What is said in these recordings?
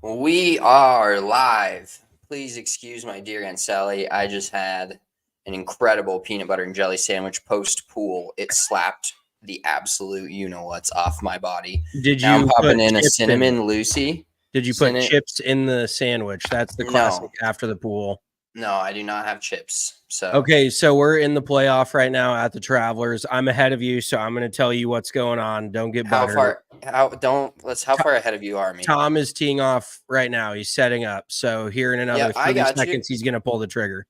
We are live. Please excuse my dear Aunt Sally. I just had an incredible peanut butter and jelly sandwich post pool. It slapped the absolute you-know-what's off my body. Did Now I'm you popping put in a chips in cinnamon it? Lucy. Did you put chips in the sandwich? That's the classic after the pool. No, I do not have chips. So okay, so we're in the playoff right now at the Travelers. I'm ahead of you, so I'm going to tell you what's going on. Don't get how buttered. far ahead of you are me? Tom is teeing off right now. He's setting up. So here in another 30 seconds, he's going to pull the trigger.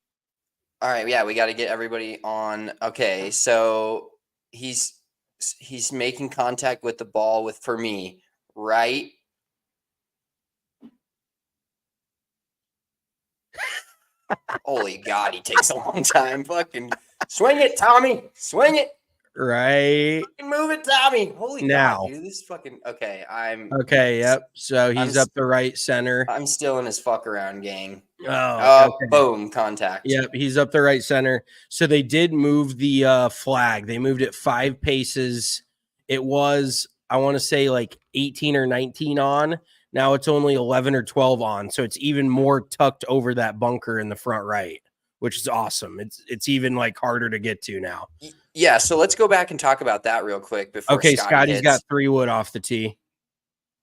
All right, yeah, we got to get everybody on. Okay, so he's making contact with the ball for me, right? Holy God, he takes a long time. Fucking swing it, Tommy. Swing it. Right. Fucking move it, Tommy. Holy God, dude. This fucking okay. Yep. So he's up the right center. I'm still in his fuck around gang. Okay. Boom, contact. Yep, he's up the right center. So they did move the flag. They moved it 5 paces. It was, I want to say, like 18 or 19 on. Now it's only 11 or 12 on. So it's even more tucked over that bunker in the front right, which is awesome. It's even like harder to get to now. Yeah, so let's go back and talk about that real quick before Scotty's got 3 wood off the tee.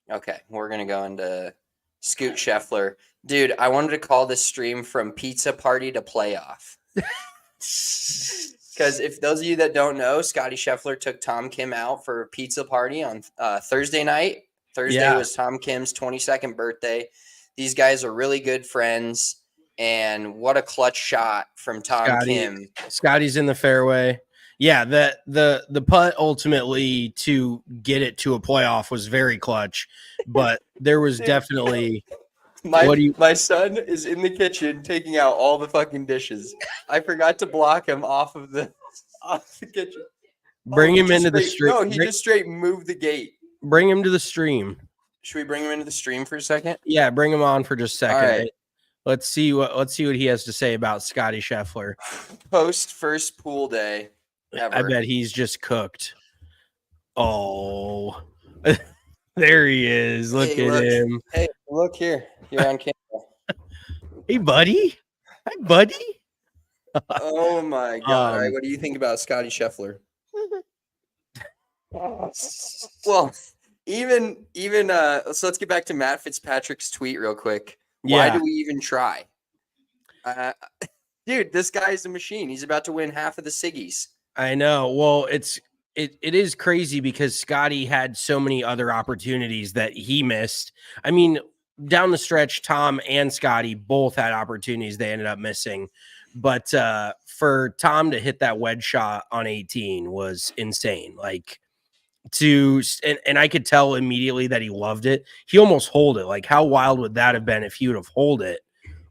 Okay, we're going to go into Scottie Scheffler. Dude, I wanted to call this stream from pizza party to playoff. Because if those of you that don't know, Scottie Scheffler took Tom Kim out for a pizza party on Thursday night. Thursday was Tom Kim's 22nd birthday. These guys are really good friends. And what a clutch shot from Tom Kim. Scotty's in the fairway. Yeah, the putt ultimately to get it to a playoff was very clutch, but there was definitely my son is in the kitchen taking out all the fucking dishes. I forgot to block him off the kitchen. Bring him into the stream. No, he just straight moved the gate. Bring him to the stream. Should we bring him into the stream for a second? Yeah, bring him on for just a second. All right. Let's see what he has to say about Scottie Scheffler. Post first pool day ever. I bet he's just cooked. Oh, there he is. Look at him. Hey, look here. You're on camera. Hey, buddy. Hi, buddy. Oh my God! All right, what do you think about Scottie Scheffler? Well, even so let's get back to Matt Fitzpatrick's tweet real quick. Why do we even try? Dude, this guy's a machine. He's about to win half of the Siggies. I know. Well, it is crazy because Scotty had so many other opportunities that he missed. I mean, down the stretch, Tom and Scotty both had opportunities they ended up missing. But for Tom to hit that wedge shot on 18 was insane. Like, and I could tell immediately that he loved it. He almost holed it. Like, how wild would that have been if he would have holed it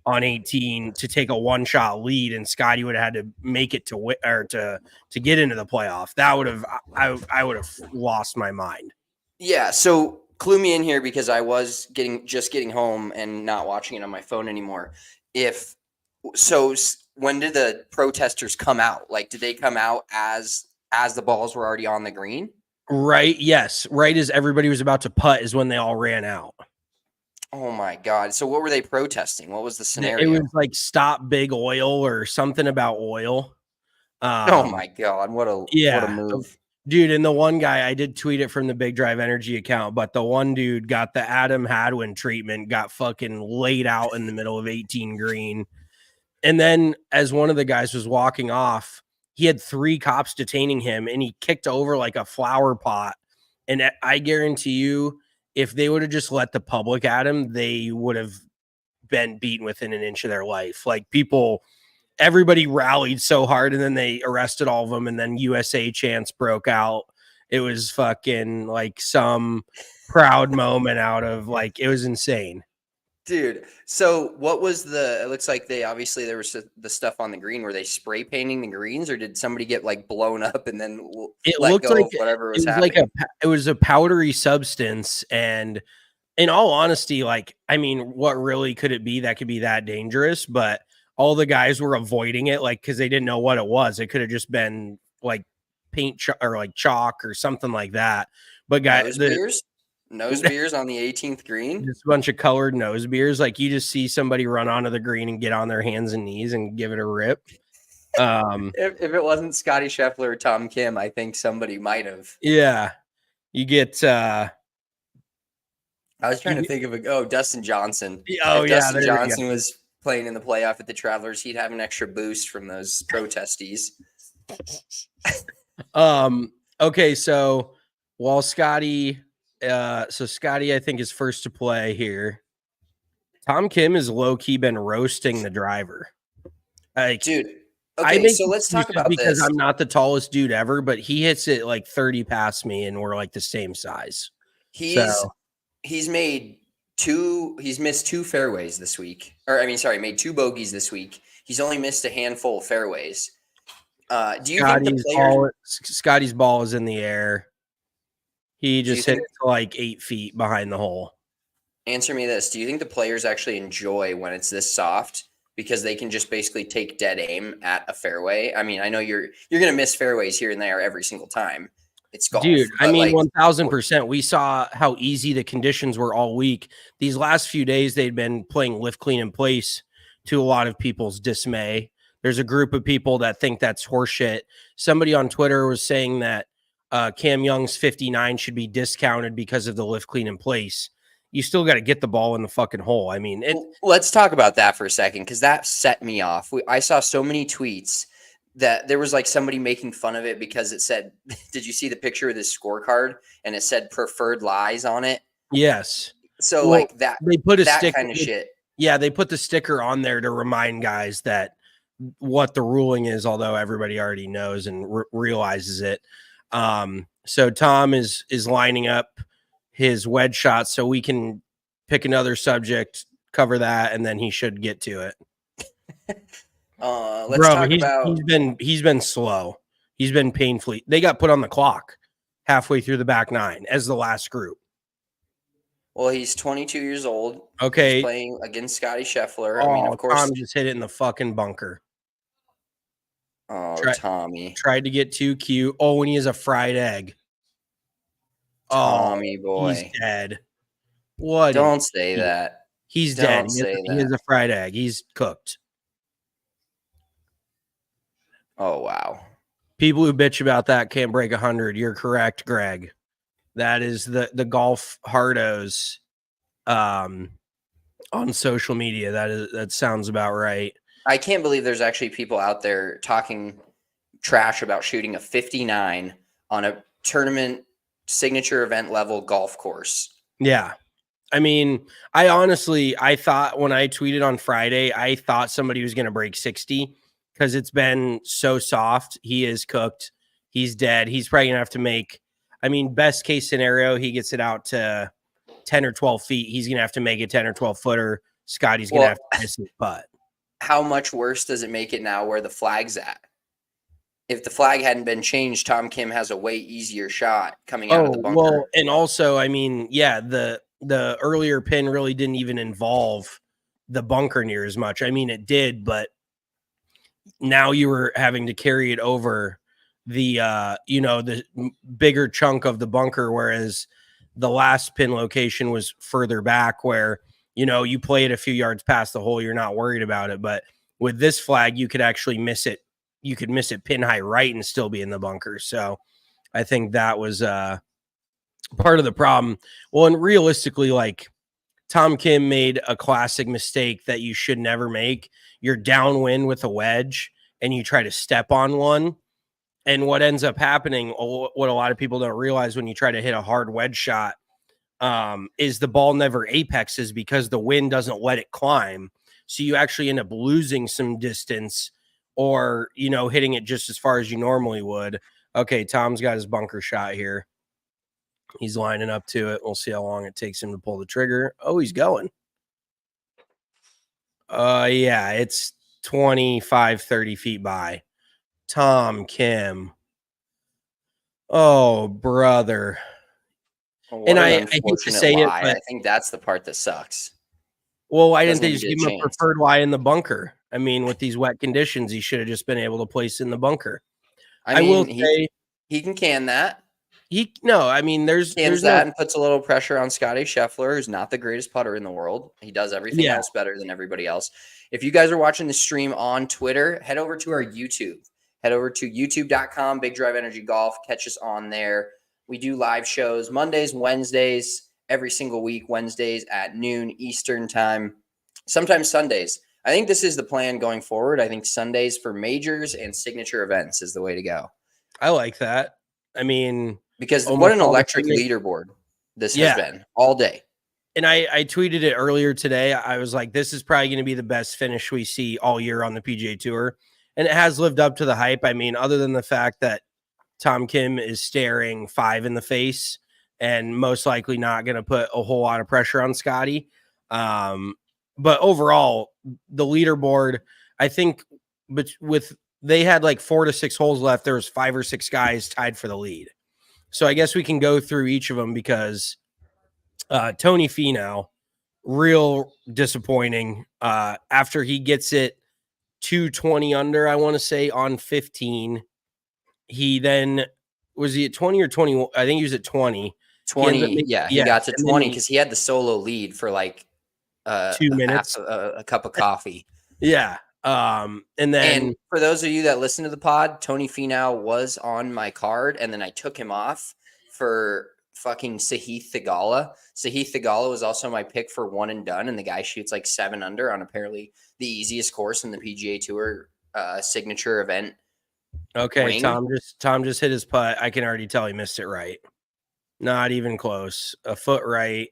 on 18 to take a one-shot lead, and Scotty would have had to make it to get into the playoff? That would have I would have lost my mind. Yeah. So clue me in here, because I was just getting home and not watching it on my phone anymore. When did the protesters come out? Like, did they come out as the balls were already on the green? Right. Yes. Right as everybody was about to putt is when they all ran out. Oh my God. So what were they protesting? What was the scenario? It was like stop big oil or something about oil. Oh my God. What a move. Dude, and the one guy, I did tweet it from the Big Drive Energy account, but the one dude got the Adam Hadwin treatment, got fucking laid out in the middle of 18 green. And then as one of the guys was walking off, he had 3 cops detaining him, and he kicked over like a flower pot. And I guarantee you, if they would have just let the public at him, they would have been beaten within an inch of their life. Like, everybody rallied so hard, and then they arrested all of them, and then USA chants broke out. It was fucking like some proud moment out of, like, it was insane. Dude, so what was it looks like there was the stuff on the green. Were they spray painting the greens, or did somebody get like blown up and then it looked like whatever was happening? It was a powdery substance. And in all honesty, like, I mean, what really could it be that could be that dangerous? But all the guys were avoiding it, like, because they didn't know what it was. It could have just been like paint or like chalk or something like that. But guys, beers? Nose beers on the 18th green? Just a bunch of colored nose beers. Like you just see somebody run onto the green and get on their hands and knees and give it a rip. If it wasn't Scottie Scheffler or Tom Kim, I think somebody might have. Yeah. You get I was trying to think of Dustin Johnson. Oh, if yeah. Dustin Johnson was playing in the playoff at the Travelers, he'd have an extra boost from those protesties. Okay, so while Scottie, I think is first to play here. Tom Kim has low-key been roasting the driver. Like, dude, okay, so let's talk about because this. I'm not the tallest dude ever, but he hits it like 30 past me, and we're like the same size. He's missed 2 fairways this week. Made 2 bogeys this week. He's only missed a handful of fairways. Do you think the players... Scotty's ball is in the air. He just hit it to like 8 feet behind the hole. Answer me this. Do you think the players actually enjoy when it's this soft because they can just basically take dead aim at a fairway? I mean, I know you're going to miss fairways here and there every single time. It's golf. Dude, I mean, 1,000%. We saw how easy the conditions were all week. These last few days, they'd been playing lift, clean, and place to a lot of people's dismay. There's a group of people that think that's horseshit. Somebody on Twitter was saying that Cam Young's 59 should be discounted because of the lift, clean, and place. You still got to get the ball in the fucking hole. I mean, let's talk about that for a second because that set me off. I saw so many tweets that there was like somebody making fun of it because it said, did you see the picture of this scorecard? And it said preferred lies on it. Yes. So like that, they put that kind of shit. Yeah. They put the sticker on there to remind guys that what the ruling is, although everybody already knows and realizes it. So Tom is lining up his wedge shot so we can pick another subject, cover that, and then he should get to it. He's been slow. He's been painfully. They got put on the clock halfway through the back 9 as the last group. Well, he's 22 years old. Okay. He's playing against Scottie Scheffler. I mean, of course. Tom just hit it in the fucking bunker. Oh, Tommy. Tried to get too cute. Oh, and he is a fried egg. Tommy boy. He's dead. What? Don't say that. He's dead. He is a fried egg. He's cooked. Oh, wow. People who bitch about that can't break 100. You're correct, Greg. That is the golf hardos on social media. That sounds about right. I can't believe there's actually people out there talking trash about shooting a 59 on a tournament signature event level golf course. Yeah. I mean, I thought when I tweeted on Friday, I thought somebody was going to break 60 because it's been so soft. He is cooked. He's dead. He's probably going to have to make, I mean, best case scenario, he gets it out to 10 or 12 feet. He's going to have to make a 10 or 12 footer. Scotty's going to have to miss his putt. How much worse does it make it now where the flag's at? If the flag hadn't been changed, Tom Kim has a way easier shot coming out of the bunker. Well, and also, I mean, yeah, the earlier pin really didn't even involve the bunker near as much. I mean, it did, but now you were having to carry it over the the bigger chunk of the bunker, whereas the last pin location was further back where, you play it a few yards past the hole, you're not worried about it. But with this flag, you could actually miss it. You could miss it pin high right and still be in the bunker. So I think that was part of the problem. Well, and realistically, like Tom Kim made a classic mistake that you should never make. You're downwind with a wedge and you try to step on one. And what ends up happening, what a lot of people don't realize when you try to hit a hard wedge shot, is the ball never apexes because the wind doesn't let it climb. So you actually end up losing some distance or, hitting it just as far as you normally would. Okay, Tom's got his bunker shot here. He's lining up to it. We'll see how long it takes him to pull the trigger. Oh, he's going. Yeah, it's 25, 30 feet by. Tom Kim. Oh, brother. And I hate to say it, but I think that's the part that sucks. Well, why didn't they just give him a preferred lie in the bunker? I mean, with these wet conditions, he should have just been able to place in the bunker. I mean, will say he can that. I mean, there's that and puts a little pressure on Scottie Scheffler, who's not the greatest putter in the world. He does everything else better than everybody else. If you guys are watching the stream on Twitter, head over to our YouTube. Head over to youtube.com, Big Drive Energy Golf. Catch us on there. We do live shows Mondays, Wednesdays, every single week, Wednesdays at noon Eastern time, sometimes Sundays. I think this is the plan going forward. I think Sundays for majors and signature events is the way to go. I like that. I mean, because what an electric leaderboard this has been all day. And I tweeted it earlier today. I was like, this is probably going to be the best finish we see all year on the PGA Tour. And it has lived up to the hype. I mean, other than the fact that Tom Kim is staring 5 in the face and most likely not going to put a whole lot of pressure on Scottie. But overall, the leaderboard, I think they had like 4 to 6 holes left. There was 5 or 6 guys tied for the lead. So I guess we can go through each of them because Tony Finau, real disappointing. After he gets it 220 under, I want to say, on 15. He then, was he at 20 or 21? I think he was at 20. 20, he got to 20 because he had the solo lead for like 2 minutes, a cup of coffee. Yeah. And for those of you that listen to the pod, Tony Finau was on my card, and then I took him off for fucking Sahith Theegala. Sahith Theegala was also my pick for one and done, and the guy shoots like 7 under on apparently the easiest course in the PGA Tour signature event. Okay, ring. Tom just hit his putt. I can already tell he missed it right. Not even close. A foot right.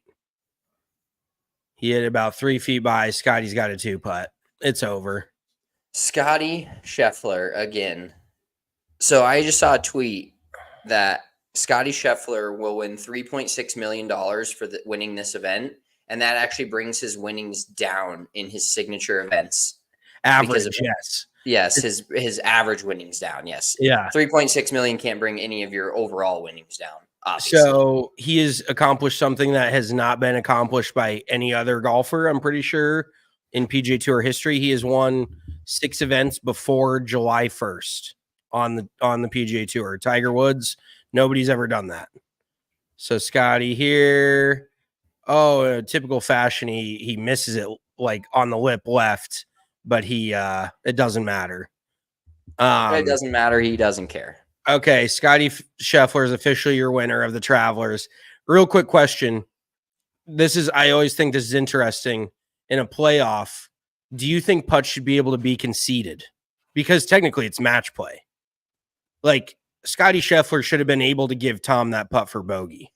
He hit about 3 feet by. Scottie's got a 2 putt. It's over. Scottie Scheffler again. So I just saw a tweet that Scottie Scheffler will win $3.6 million for winning this event, and that actually brings his winnings down in his signature events. Average, yes. Yes, his average winnings down, yes. Yeah. 3.6 million can't bring any of your overall winnings down, obviously. So he has accomplished something that has not been accomplished by any other golfer, I'm pretty sure, in PGA Tour history. He has won 6 events before July 1st on the PGA Tour. Tiger Woods, nobody's ever done that. So Scottie here. Oh, typical fashion. He misses it like on the lip left, but it doesn't matter. It doesn't matter. He doesn't care. Okay, Scottie Scheffler is officially your winner of the Travelers. Real quick question. I always think this is interesting. In a playoff, do you think putts should be able to be conceded? Because technically it's match play. Like, Scottie Scheffler should have been able to give Tom that putt for bogey.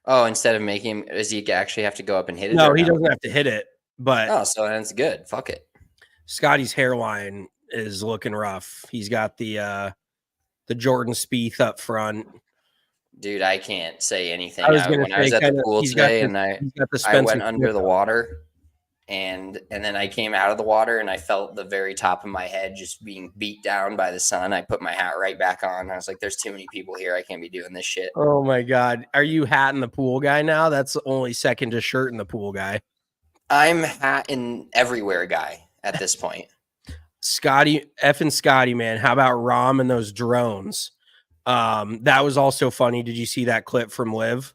Oh, instead of making him, does he actually have to go up and hit it? No, he doesn't have to hit it. But so that's good. Fuck it. Scottie's hairline is looking rough. He's got the Jordan Spieth up front. Dude, I can't say anything. When I was at the pool today and I went under the water and then I came out of the water and I felt the very top of my head just being beat down by the sun. I put my hat right back on. I was like, there's too many people here. I can't be doing this shit. Oh my God. Are you hat in the pool guy now? That's only second to shirt in the pool guy. I'm hat in everywhere guy at this point. Scottie, man. How about Rom and those drones? That was also funny. Did you see that clip from Liv?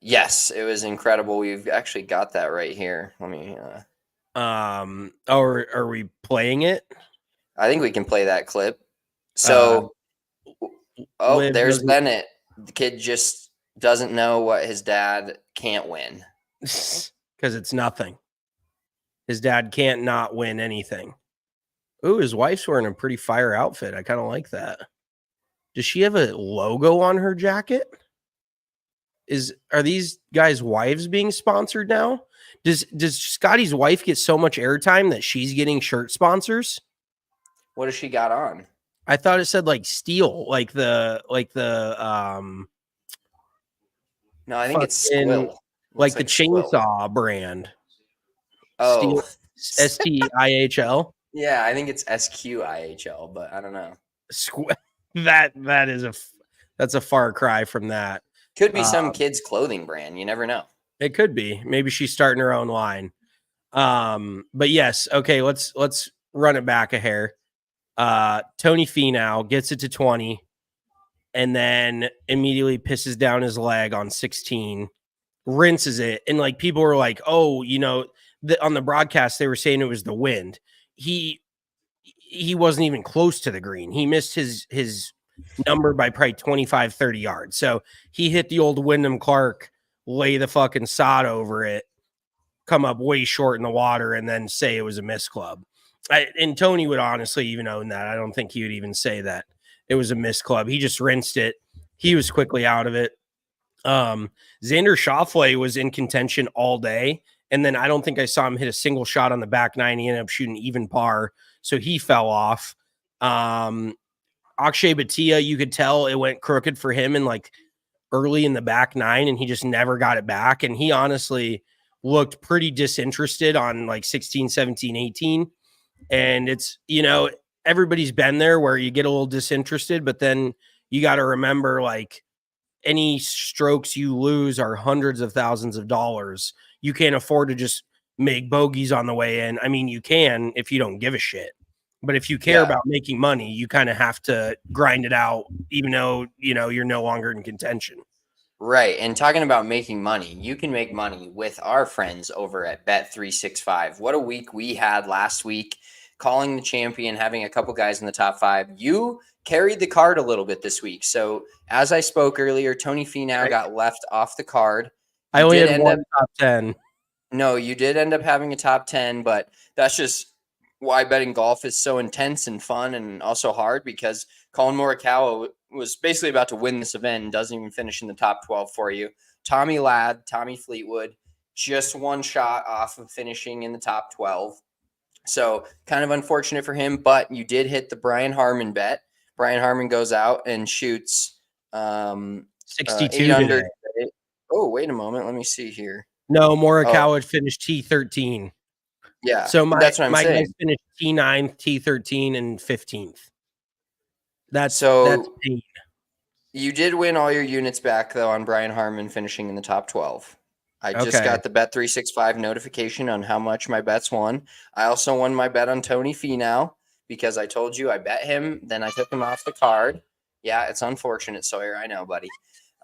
Yes, it was incredible. We've actually got that right here. Let me are we playing it? I think we can play that clip. So Liv there's Bennett. The kid just doesn't know what his dad can't win. Because it's nothing. His dad can't not win anything. Ooh, his wife's wearing a pretty fire outfit. I kind of like that. Does she have a logo on her jacket? Are these guys' wives being sponsored now? Does Scottie's wife get so much airtime that she's getting shirt sponsors? What does she got on? I thought it said like steel, like the No, I think it's Squill. Like the chainsaw brand. Oh, STIHL. Yeah, I think it's SQIHL, but I don't know. That's a far cry from that. Could be some kid's clothing brand. You never know. It could be. Maybe she's starting her own line. But yes, okay, let's run it back a hair. Tony Finau gets it to 20. and then immediately pisses down his leg on 16, rinses it. And like people were like, oh, on the broadcast, they were saying it was the wind. He wasn't even close to the green. He missed his number by probably 25, 30 yards. So he hit the old Wyndham Clark, lay the fucking sod over it, come up way short in the water, and then say it was a miss club. And Tony would honestly even own that. I don't think he would even say that it was a miss club. He just rinsed it. He was quickly out of it. Xander Schauffele was in contention all day, and then I don't think I saw him hit a single shot on the back nine. He ended up shooting even par, so he fell off. Akshay Bhatia, you could tell it went crooked for him in like early in the back nine, and he just never got it back. And he honestly looked pretty disinterested on like 16, 17, 18. And it's, everybody's been there where you get a little disinterested, but then you got to remember, like, any strokes you lose are hundreds of thousands of dollars. You can't afford to just make bogeys on the way in. I mean, you can if you don't give a shit. But if you care about making money, you kind of have to grind it out, even though, you're no longer in contention. Right. And talking about making money, you can make money with our friends over at Bet365. What a week we had last week, calling the champion, having a couple guys in the top 5. You carried the card a little bit this week. So as I spoke earlier, Tony Finau got left off the card. I only had one top 10. No, you did end up having a top 10, but that's just why betting golf is so intense and fun and also hard, because Collin Morikawa was basically about to win this event and doesn't even finish in the top 12 for you. Tommy Fleetwood, just one shot off of finishing in the top 12. So kind of unfortunate for him, but you did hit the Brian Harman bet. Brian Harman goes out and shoots 62 under. Oh, wait a moment. Let me see here. No, Morikawa finished T13. Yeah, so that's what I'm saying. Guys finished T9, T13, and 15th. That's pain. You did win all your units back, though, on Brian Harman finishing in the top 12. I just got the Bet365 notification on how much my bets won. I also won my bet on Tony Finau because I told you I bet him, then I took him off the card. Yeah, it's unfortunate, Sawyer. I know, buddy.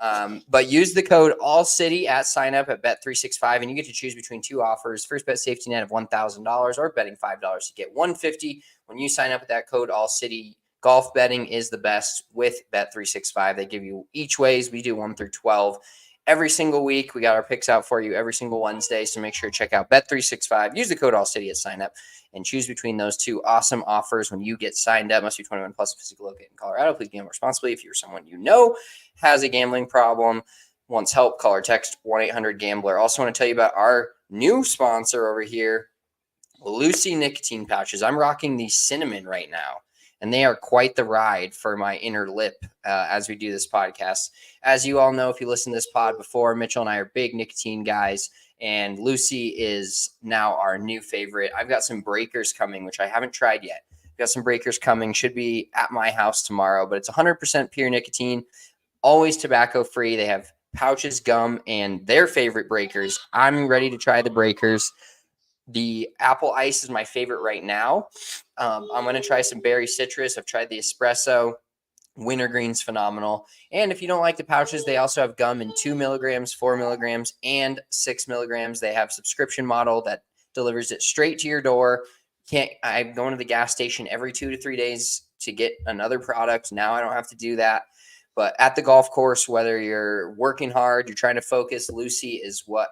But use the code ALLCITY at sign up at Bet365, and you get to choose between 2 offers. First bet safety net of $1,000 or betting $5 to get $150 when you sign up with that code ALLCITY. Golf betting is the best with Bet365. They give you each ways. We do 1 through 12 every single week. We got our picks out for you every single Wednesday, so make sure to check out Bet365. Use the code ALLCITY at sign up and choose between those 2 awesome offers when you get signed up. Must be 21 plus, physically located in Colorado. Please gamble responsibly. If you're someone you know has a gambling problem, wants help, call or text 1-800-GAMBLER. Also want to tell you about our new sponsor over here, Lucy nicotine pouches. I'm rocking the cinnamon right now, and they are quite the ride for my inner lip as we do this podcast. As you all know, if you listen to this pod before, Mitchell and I are big nicotine guys, and Lucy is now our new favorite. I've got some breakers coming, which I haven't tried yet. I've got some breakers coming, should be at my house tomorrow, but it's 100% pure nicotine, always tobacco-free. They have pouches, gum, and their favorite breakers. I'm ready to try the breakers. The apple ice is my favorite right now. I'm going to try some berry citrus. I've tried the espresso. Wintergreen's phenomenal. And if you don't like the pouches, they also have gum in 2 milligrams, 4 milligrams, and 6 milligrams. They have a subscription model that delivers it straight to your door. I'm going to the gas station every 2 to 3 days to get another product. Now I don't have to do that. But at the golf course, whether you're working hard, you're trying to focus, Lucy is what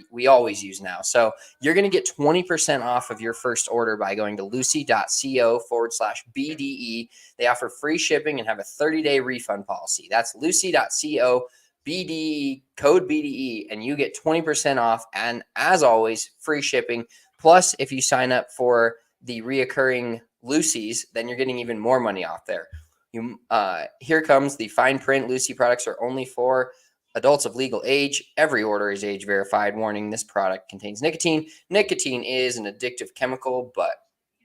we always use now. So you're going to get 20% off of your first order by going to lucy.co/BDE. They offer free shipping and have a 30-day refund policy. That's lucy.co/BDE, code BDE, and you get 20% off. And as always, free shipping. Plus, if you sign up for the reoccurring Lucy's, then you're getting even more money off there. Here comes the fine print. Lucy products are only for adults of legal age. Every order is age verified. Warning, this product contains nicotine. Nicotine is an addictive chemical, but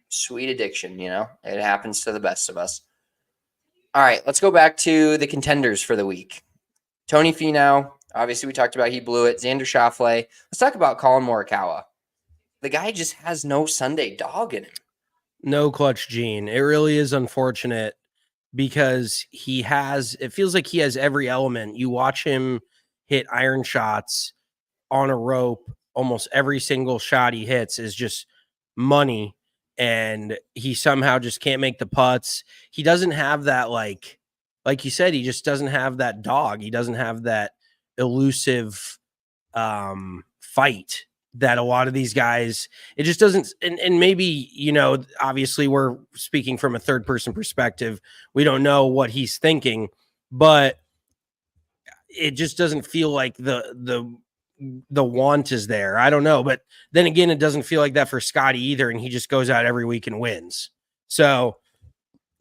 sweet addiction, it happens to the best of us. All right, let's go back to the contenders for the week. Tony Finau, obviously we talked about he blew it. Xander Schauffele. Let's talk about Collin Morikawa. The guy just has no Sunday dog in him. No clutch gene. It really is unfortunate. because it feels like he has every element. You watch him hit iron shots on a rope. Almost every single shot he hits is just money. And he somehow just can't make the putts. He doesn't have that, like you said, he just doesn't have that dog. He doesn't have that elusive fight that a lot of these guys, it just doesn't. And maybe, obviously we're speaking from a third person perspective. We don't know what he's thinking, but it just doesn't feel like the want is there. I don't know. But then again, it doesn't feel like that for Scottie either. And he just goes out every week and wins. So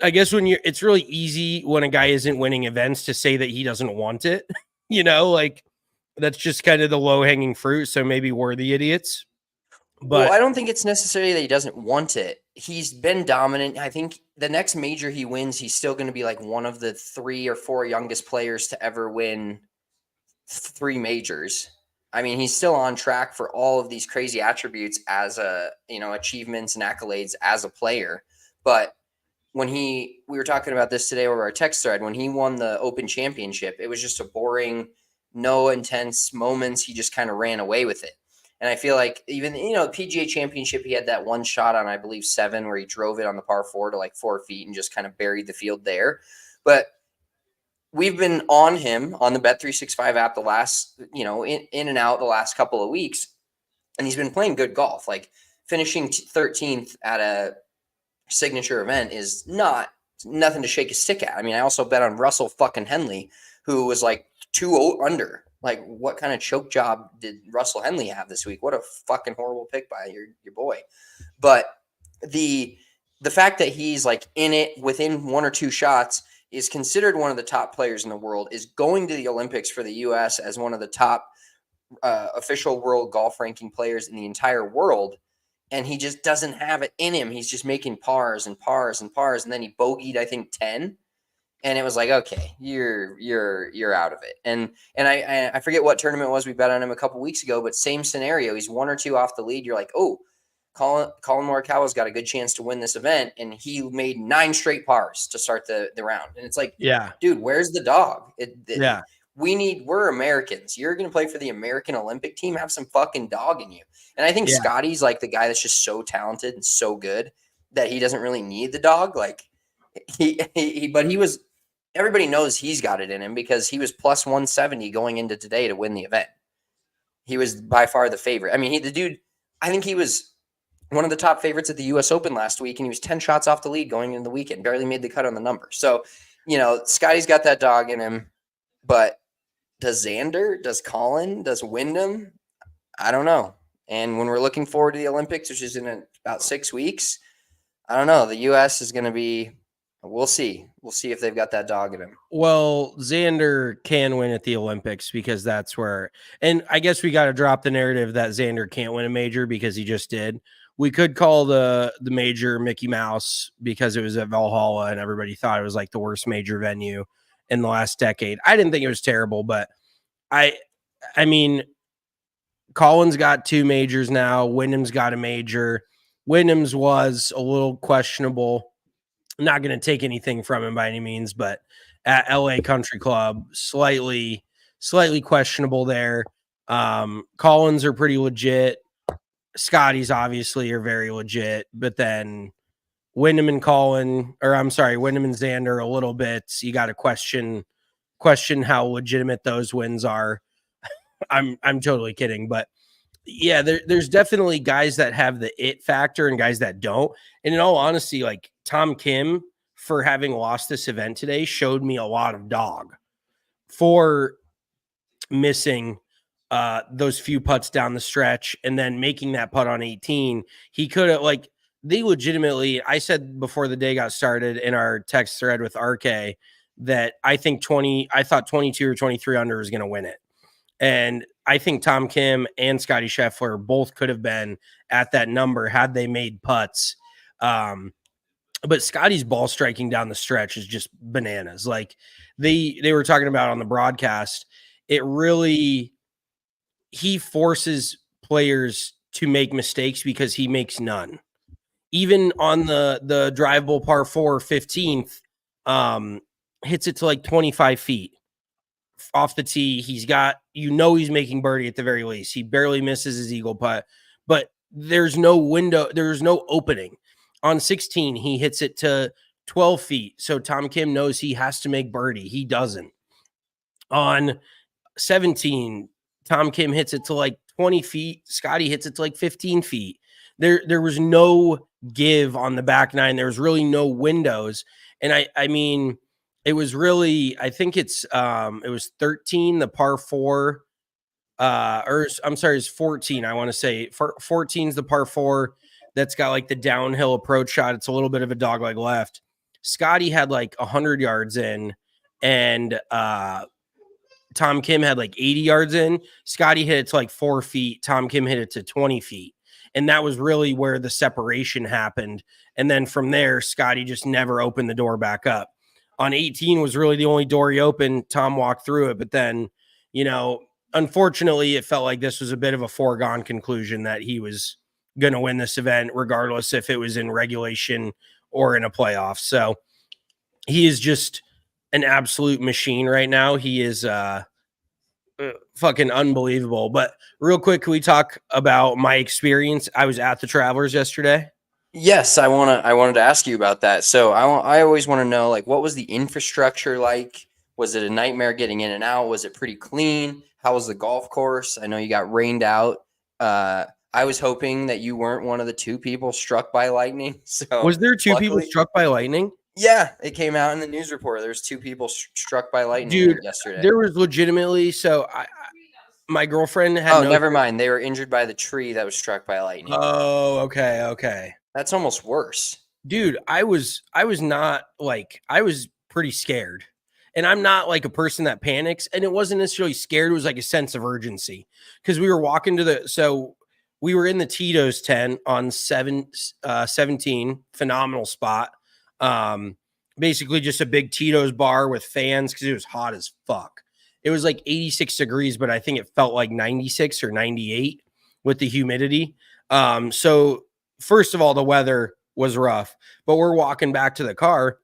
I guess it's really easy when a guy isn't winning events to say that he doesn't want it, like that's just kind of the low hanging fruit. So maybe we're the idiots. But I don't think it's necessarily that he doesn't want it. He's been dominant. I think the next major he wins, he's still going to be like one of the 3 or 4 youngest players to ever win 3 majors. I mean, he's still on track for all of these crazy attributes as achievements and accolades as a player. But when we were talking about this today over our text thread, when he won the Open Championship, it was just a boring, no intense moments. He just kind of ran away with it. And I feel like even, the PGA Championship, he had that one shot on, I believe, 7 where he drove it on the par 4 to like 4 feet and just kind of buried the field there. But we've been on him on the Bet365 app the last, in and out the last couple of weeks. And he's been playing good golf. Like finishing 13th at a signature event is nothing to shake a stick at. I mean, I also bet on Russell fucking Henley, who was like 2 under. Like, what kind of choke job did Russell Henley have this week? What a fucking horrible pick by your boy. But the fact that he's like in it within 1 or 2 shots, is considered one of the top players in the world, is going to the Olympics for the U.S. as one of the top official world golf ranking players in the entire world. And he just doesn't have it in him. He's just making pars and pars and pars. And then he bogeyed, I think, 10. And it was like, okay, you're out of it. And I forget what tournament it was. We bet on him a couple weeks ago, but same scenario. He's 1 or 2 off the lead. You're like, oh, Colin Morikawa's got a good chance to win this event, and he made 9 straight pars to start the round. And it's like, yeah, dude, where's the dog? Yeah, we're Americans. You're going to play for the American Olympic team. Have some fucking dog in you. And I think Scottie's like the guy that's just so talented and so good that he doesn't really need the dog. Like everybody knows he's got it in him because he was plus 170 going into today to win the event. He was by far the favorite. I mean, I think he was one of the top favorites at the U.S. Open last week, and he was 10 shots off the lead going into the weekend, barely made the cut on the number. So, Scottie's got that dog in him, but does Xander, does Colin, does Wyndham? I don't know. And when we're looking forward to the Olympics, which is in about 6 weeks, I don't know. The U.S. is going to be, we'll see. We'll see if they've got that dog in him. Well, Xander can win at the Olympics because that's where, and I guess we got to drop the narrative that Xander can't win a major because he just did. We could call the major Mickey Mouse because it was at Valhalla and everybody thought it was like the worst major venue in the last decade. I didn't think it was terrible, but I mean, Colin's got 2 majors now. Wyndham's got a major. Wyndham's was a little questionable. I'm not going to take anything from him by any means, but at LA Country Club, slightly questionable there. Collins are pretty legit. Scotty's obviously are very legit, but then Wyndham and Wyndham and Xander a little bit. You got to question how legitimate those wins are. I'm totally kidding, but yeah, there's definitely guys that have the it factor and guys that don't. And in all honesty, like Tom Kim, for having lost this event today, showed me a lot of dog for missing those few putts down the stretch and then making that putt on 18. He could have, like, they legitimately, I said before the day got started in our text thread with RK that I thought 22 or 23 under was going to win it. And I think Tom Kim and Scottie Scheffler both could have been at that number had they made putts. But Scottie's ball striking down the stretch is just bananas. Like they were talking about on the broadcast, he forces players to make mistakes because he makes none. Even on the drivable par 4 15th, hits it to like 25 feet off the tee. He's got, he's making birdie at the very least. He barely misses his eagle putt, but there's no window. There's no opening. On 16, he hits it to 12 feet. So Tom Kim knows he has to make birdie. He doesn't. On 17, Tom Kim hits it to like 20 feet. Scottie hits it to like 15 feet. There was no give on the back nine. There was really no windows. And I mean, it was really, I think it was 13, the par 4, or I'm sorry, it's 14. I want to say 14's the par 4 that's got like the downhill approach shot. It's a little bit of a dogleg left. Scottie had like 100 yards in, and Tom Kim had like 80 yards in. Scottie hit it to like 4 feet. Tom Kim hit it to 20 feet. And that was really where the separation happened. And then from there, Scottie just never opened the door back up. On 18 was really the only door he opened. Tom walked through it. But then, unfortunately, it felt like this was a bit of a foregone conclusion that he was going to win this event, regardless if it was in regulation or in a playoff. So he is just an absolute machine right now. He is fucking unbelievable. But real quick, can we talk about my experience? I was at the Travelers yesterday. Yes, I wanted to ask you about that. So I always want to know, like, what was the infrastructure like? Was it a nightmare getting in and out? Was it pretty clean? How was the golf course? I know you got rained out. I was hoping that you weren't one of the 2 people struck by lightning. So was there 2 people struck by lightning? Yeah, it came out in the news report. There's 2 people struck by lightning yesterday. There was legitimately. So my girlfriend had. Oh, never mind. They were injured by the tree that was struck by lightning. Oh, okay. That's almost worse. Dude, I was not like, I was pretty scared. And I'm not like a person that panics. And it wasn't necessarily scared. It was like a sense of urgency. Because we were walking we were in the Tito's tent on 17, phenomenal spot. Basically just a big Tito's bar with fans because it was hot as fuck. It was like 86 degrees, but I think it felt like 96 or 98 with the humidity. So first of all, the weather was rough, but we're walking back to the car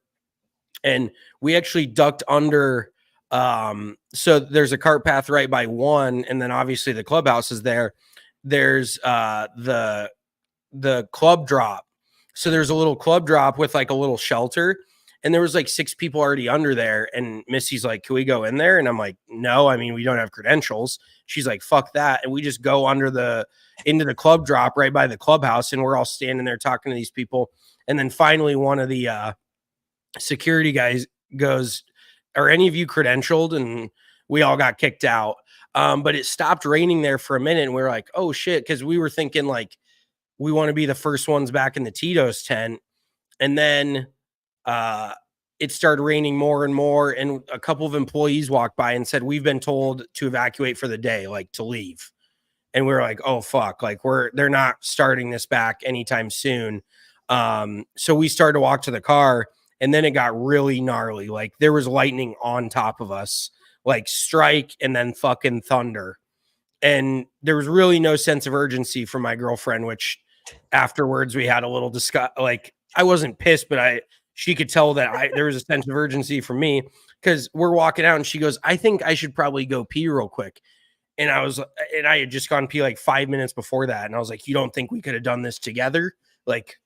and we actually ducked under. So there's a cart path right by 1. And then obviously the clubhouse is there. There's the club drop. So there's a little club drop with like a little shelter, and there was like 6 people already under there. And Missy's like, can we go in there? And I'm like, no, I mean, we don't have credentials. She's like, fuck that. And we just go into the club drop right by the clubhouse. And we're all standing there talking to these people. And then finally one of the security guys goes, are any of you credentialed? And we all got kicked out. But it stopped raining there for a minute. And we were like, oh shit. Cause we were thinking like, we want to be the first ones back in the Tito's tent. And then it started raining more and more. And a couple of employees walked by and said, we've been told to evacuate for the day, like to leave. And we were like, oh fuck, like they're not starting this back anytime soon. So we started to walk to the car, and then it got really gnarly. Like there was lightning on top of us, like strike and then fucking thunder. And there was really no sense of urgency from my girlfriend, which afterwards we had a little discuss. Like I wasn't pissed, but she could tell that there was a sense of urgency from me, because we're walking out and she goes, I think I should probably go pee real quick. And I had just gone pee like 5 minutes before that. And I was like, you don't think we could have done this together? Like,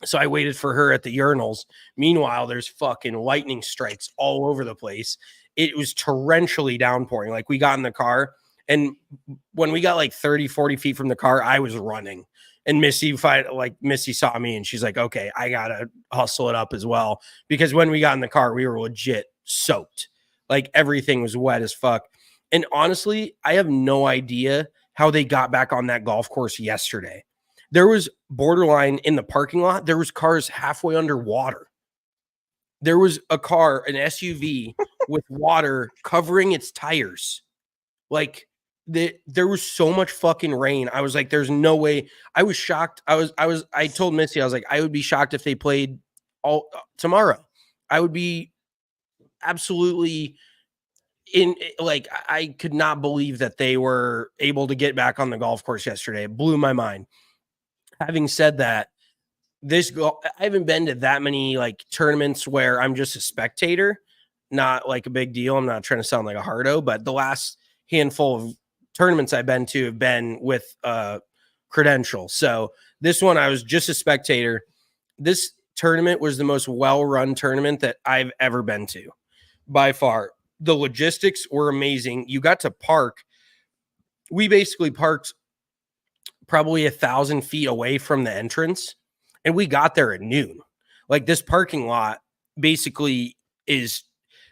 so I waited for her at the urinals. Meanwhile, there's fucking lightning strikes all over the place. It was torrentially downpouring. Like we got in the car, and when we got like 30, 40 feet from the car, I was running. And Missy saw me and she's like, okay, I got to hustle it up as well. Because when we got in the car, we were legit soaked. Like everything was wet as fuck. And honestly, I have no idea how they got back on that golf course yesterday. There was borderline in the parking lot. There was cars halfway underwater. There was a car, an SUV with water covering its tires. Like there was so much fucking rain. I was like, there's no way. I was shocked. I told Missy, I was like, I would be shocked if they played all tomorrow. I would be absolutely I could not believe that they were able to get back on the golf course yesterday. It blew my mind. Having said that, I haven't been to that many like tournaments where I'm just a spectator, not like a big deal. I'm not trying to sound like a hardo, but the last handful of tournaments I've been to have been with credentials. So this one, I was just a spectator. This tournament was the most well-run tournament that I've ever been to by far. The logistics were amazing. You got to park. We basically parked probably 1,000 feet away from the entrance, and we got there at noon. Like, this parking lot basically is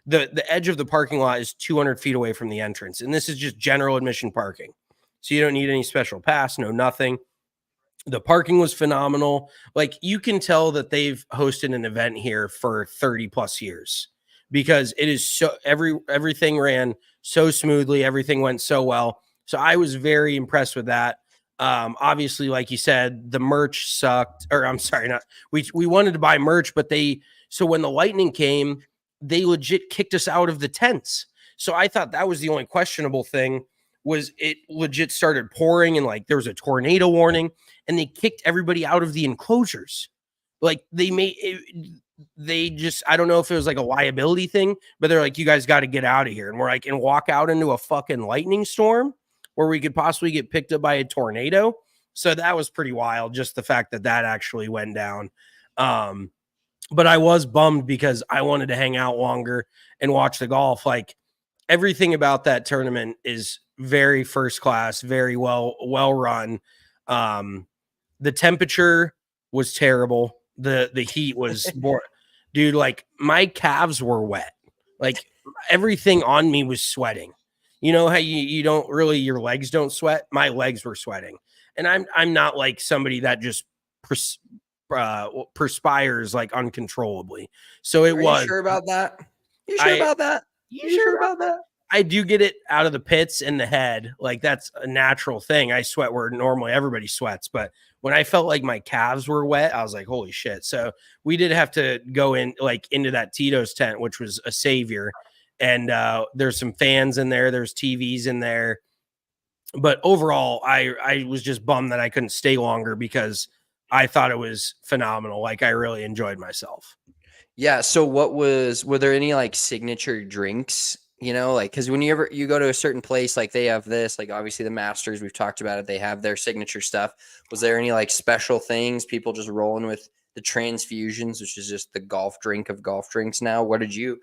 the edge of the parking lot is 200 feet away from the entrance. And this is just general admission parking. So you don't need any special pass, no nothing. The parking was phenomenal. Like, you can tell that they've hosted an event here for 30 plus years, because it is so everything ran so smoothly. Everything went so well. So I was very impressed with that. Obviously, like you said, the merch sucked, or I'm sorry, we wanted to buy merch, but so when the lightning came, they legit kicked us out of the tents. So I thought that was the only questionable thing, was it legit started pouring and like there was a tornado warning, and they kicked everybody out of the enclosures. Like, they just, I don't know if it was like a liability thing, but they're like, you guys got to get out of here. And we're like, and walk out into a fucking lightning storm where we could possibly get picked up by a tornado. So that was pretty wild, just the fact that actually went down. But I was bummed because I wanted to hang out longer and watch the golf. Like, everything about that tournament is very first class, very well run. The temperature was terrible. The heat was dude, like, my calves were wet. Like, everything on me was sweating. You know how you don't really, your legs don't sweat? My legs were sweating. And I'm not like somebody that just perspires like uncontrollably. So Are you sure about that? You sure about that? You sure about that? I do get it out of the pits and the head. Like, that's a natural thing. I sweat where normally everybody sweats. But when I felt like my calves were wet, I was like, holy shit. So we did have to go into that Tito's tent, which was a savior. And there's some fans in there. There's TVs in there. But overall, I was just bummed that I couldn't stay longer, because I thought it was phenomenal. Like, I really enjoyed myself. Yeah. So were there any like signature drinks, you know, like, cause whenever you go to a certain place, like they have this, like obviously the Masters, we've talked about it, they have their signature stuff. Was there any like special things, people just rolling with the transfusions, which is just the golf drink of golf drinks now? What did you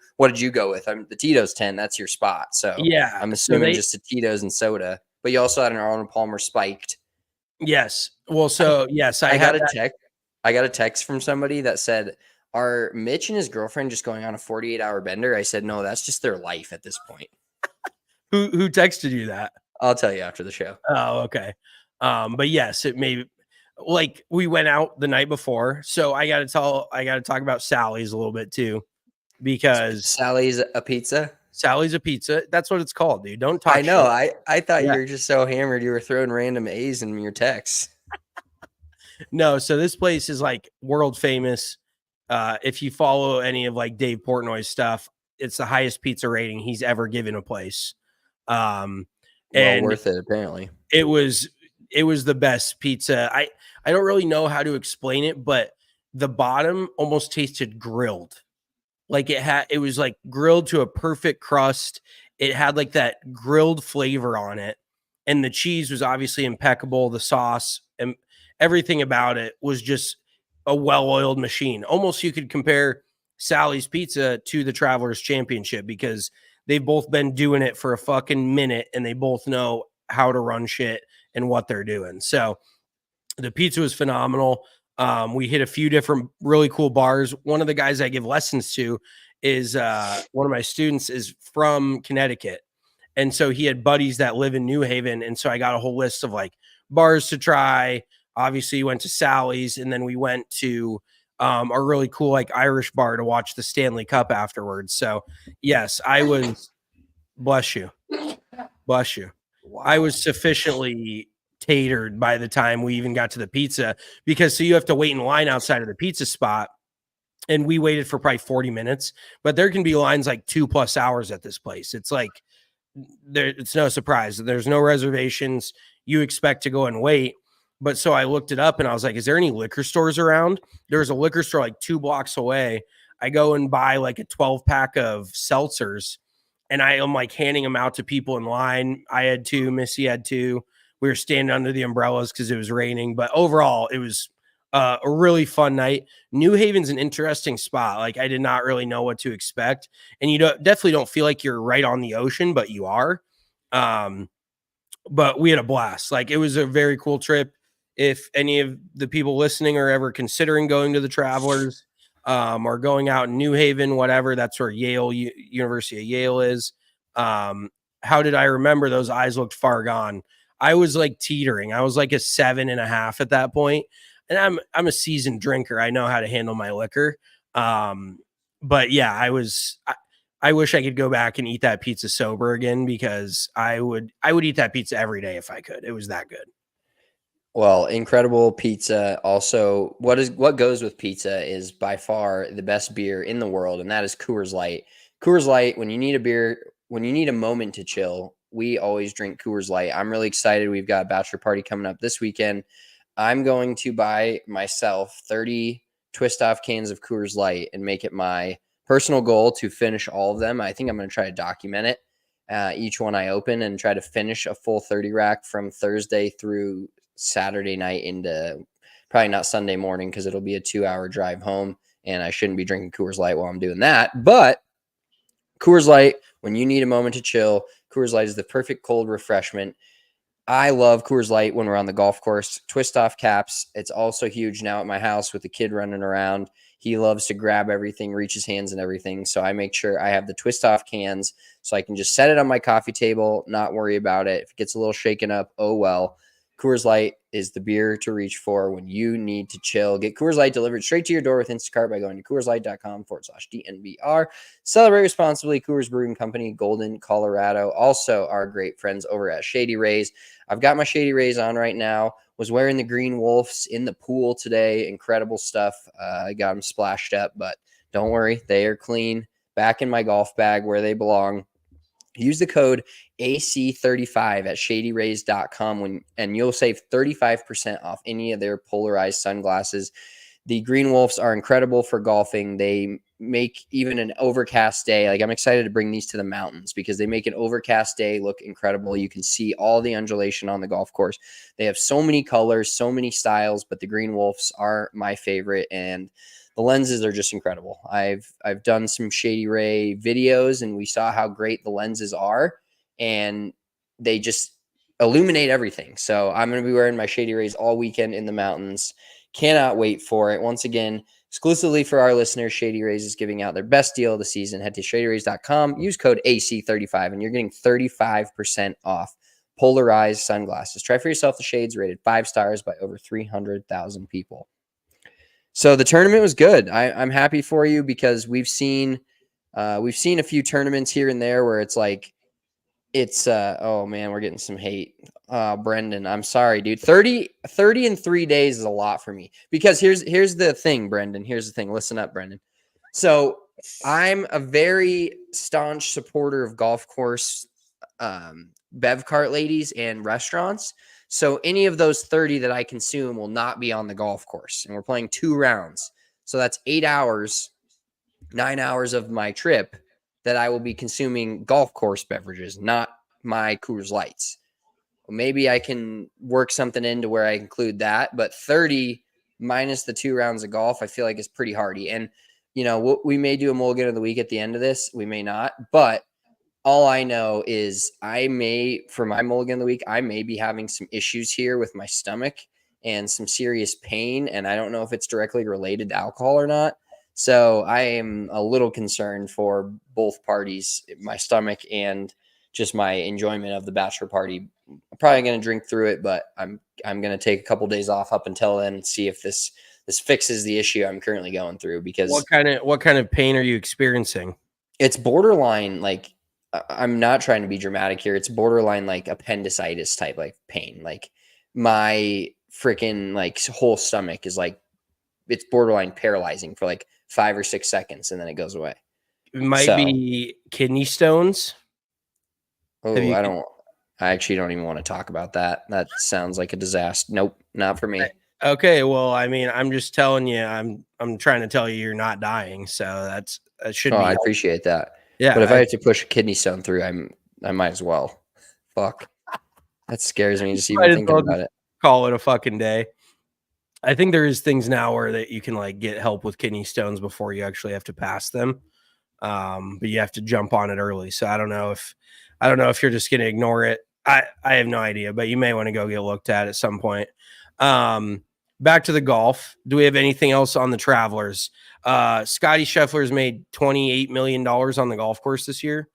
go with? The Tito's tent, that's your spot. So yeah, I'm assuming just a Tito's and soda, but you also had an Arnold Palmer spiked. Yes. Well, so yes, I got a text from somebody that said, are Mitch and his girlfriend just going on a 48-hour bender? I said, no, that's just their life at this point. Who texted you that? I'll tell you after the show. Oh, okay. But yes, it may, like, we went out the night before, so I got to talk about Sally's a little bit too, because Sally's a pizza. That's what it's called, dude. Don't talk. I know. I thought you were just so hammered you were throwing random A's in your texts. No, so this place is like world famous. If you follow any of like Dave Portnoy's stuff, it's the highest pizza rating he's ever given a place. And worth it, apparently. It was the best pizza. I don't really know how to explain it, but the bottom almost tasted grilled. Like, it was like grilled to a perfect crust. It had like that grilled flavor on it. And the cheese was obviously impeccable. The sauce and everything about it was just a well-oiled machine. Almost you could compare Sally's Pizza to the Travelers Championship, because they've both been doing it for a fucking minute and they both know how to run shit and what they're doing. So the pizza was phenomenal. We hit a few different really cool bars. One of the guys I give lessons to is one of my students is from Connecticut. And so he had buddies that live in New Haven. And so I got a whole list of like bars to try. Obviously, went to Sally's, and then we went to a really cool like Irish bar to watch the Stanley Cup afterwards. So yes, I was, bless you. Wow. I was sufficiently tatered by the time we even got to the pizza, because so you have to wait in line outside of the pizza spot, and we waited for probably 40 minutes, but there can be lines like 2+ hours at this place. It's like, it's no surprise. There's no reservations. You expect to go and wait. But so I looked it up and I was like, is there any liquor stores around? There's a liquor store like 2 blocks away. I go and buy like a 12-pack of seltzers, and I am like handing them out to people in line. I had 2, Missy had 2. We were standing under the umbrellas because it was raining. But overall, it was a really fun night. New Haven's an interesting spot. Like, I did not really know what to expect. And you definitely don't feel like you're right on the ocean, but you are. But we had a blast. Like, it was a very cool trip. If any of the people listening are ever considering going to the Travelers, or going out in New Haven, whatever, that's where University of Yale is. How did I remember those eyes looked far gone? I was like teetering. I was like a 7.5 at that point. And I'm a seasoned drinker. I know how to handle my liquor. But yeah, I wish I could go back and eat that pizza sober again, because I would eat that pizza every day if I could. It was that good. Well, incredible pizza. Also, what goes with pizza is by far the best beer in the world, and that is Coors Light. Coors Light, when you need a beer, when you need a moment to chill, we always drink Coors Light. I'm really excited. We've got a bachelor party coming up this weekend. I'm going to buy myself 30 twist-off cans of Coors Light and make it my personal goal to finish all of them. I think I'm going to try to document it, each one I open, and try to finish a full 30 rack from Thursday through Saturday night into probably not Sunday morning, because it'll be a 2-hour drive home and I shouldn't be drinking Coors Light while I'm doing that. But Coors Light, when you need a moment to chill, Coors Light is the perfect cold refreshment. I love Coors Light when we're on the golf course. Twist off caps. It's also huge now at my house with the kid running around. He loves to grab everything, reach his hands and everything. So I make sure I have the twist off cans so I can just set it on my coffee table, not worry about it. If it gets a little shaken up, oh well. Coors Light is the beer to reach for when you need to chill. Get Coors Light delivered straight to your door with Instacart by going to CoorsLight.com/DNVR. Celebrate responsibly. Coors Brewing Company, Golden, Colorado. Also, our great friends over at Shady Rays. I've got my Shady Rays on right now. Was wearing the Green Wolves in the pool today. Incredible stuff. I got them splashed up, but don't worry. They are clean. Back in my golf bag where they belong. Use the code AC35 at shadyrays.com and you'll save 35% off any of their polarized sunglasses. The Green Wolves are incredible for golfing. They make even an overcast day. Like, I'm excited to bring these to the mountains because they make an overcast day look incredible. You can see all the undulation on the golf course. They have so many colors, so many styles, but the Green Wolves are my favorite, and the lenses are just incredible. I've done some Shady Ray videos, and we saw how great the lenses are, and they just illuminate everything. So I'm going to be wearing my Shady Rays all weekend in the mountains. Cannot wait for it. Once again, exclusively for our listeners, Shady Rays is giving out their best deal of the season. Head to shadyrays.com, use code AC35, and you're getting 35% off polarized sunglasses. Try for yourself the shades, rated 5 stars by over 300,000 people. So the tournament was good. I'm happy for you because we've seen a few tournaments here and there where it's like, oh man, we're getting some hate. Brendan, I'm sorry, dude. 30 in 3 days is a lot for me, because here's the thing, Brendan. Here's the thing. Listen up, Brendan. So I'm a very staunch supporter of golf course, bev cart ladies and restaurants. So any of those 30 that I consume will not be on the golf course. And we're playing 2 rounds. So that's 8 hours, 9 hours of my trip that I will be consuming golf course beverages, not my Coors Lights. Well, maybe I can work something into where I include that. But 30 minus the 2 rounds of golf, I feel like is pretty hardy. And, you know, we may do a mulligan of the week at the end of this. We may not. But all I know is for my mulligan of the week, I may be having some issues here with my stomach and some serious pain. And I don't know if it's directly related to alcohol or not. So I am a little concerned for both parties, my stomach and just my enjoyment of the bachelor party. I'm probably going to drink through it, but I'm going to take a couple days off up until then and see if this fixes the issue I'm currently going through. Because what kind of pain are you experiencing? It's borderline, like, I'm not trying to be dramatic here. It's borderline like appendicitis type like pain. Like, my freaking like whole stomach is like, it's borderline paralyzing for like 5 or 6 seconds, and then it goes away. It might be kidney stones. Oh, I I actually don't even want to talk about that. That sounds like a disaster. Nope, not for me. Okay, well, I mean, I'm just telling you, I'm trying to tell you you're not dying, so that should be. I appreciate that. Yeah, but if I have to push a kidney stone through, I might as well. Fuck, that scares me just even thinking about it. Call it a fucking day. I think there is things now where that you can like get help with kidney stones before you actually have to pass them, but you have to jump on it early. So I don't know if you're just going to ignore it. I have no idea, but you may want to go get looked at some point. Back to the golf. Do we have anything else on the Travelers? Scottie Scheffler's made $28 million on the golf course this year.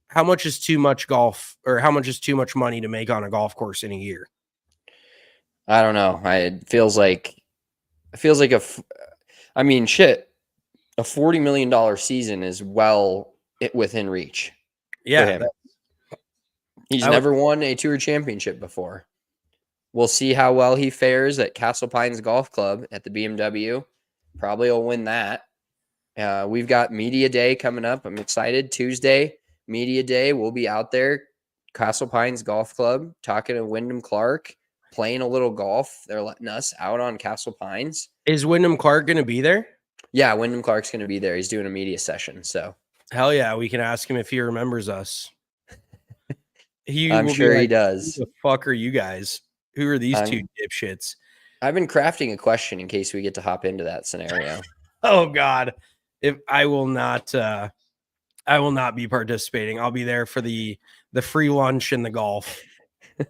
How much is too much golf, or how much is too much money to make on a golf course in a year? I don't know. It feels like I mean, shit, a $40 million season is well within reach. Yeah. He's never won a tour championship before. We'll see how well he fares at Castle Pines Golf Club at the BMW. Probably will win that. We've got Media Day coming up. I'm excited. Tuesday, Media Day. We'll be out there, Castle Pines Golf Club, talking to Wyndham Clark, playing a little golf. They're letting us out on Castle Pines. Is Wyndham Clark going to be there? Yeah, Wyndham Clark's going to be there. He's doing a media session. So hell yeah, we can ask him if he remembers us. I'm sure he does. Who the fuck are you guys? Who are these two dipshits? I've been crafting a question in case we get to hop into that scenario. Oh God, if I will not be participating. I'll be there for the free lunch and the golf.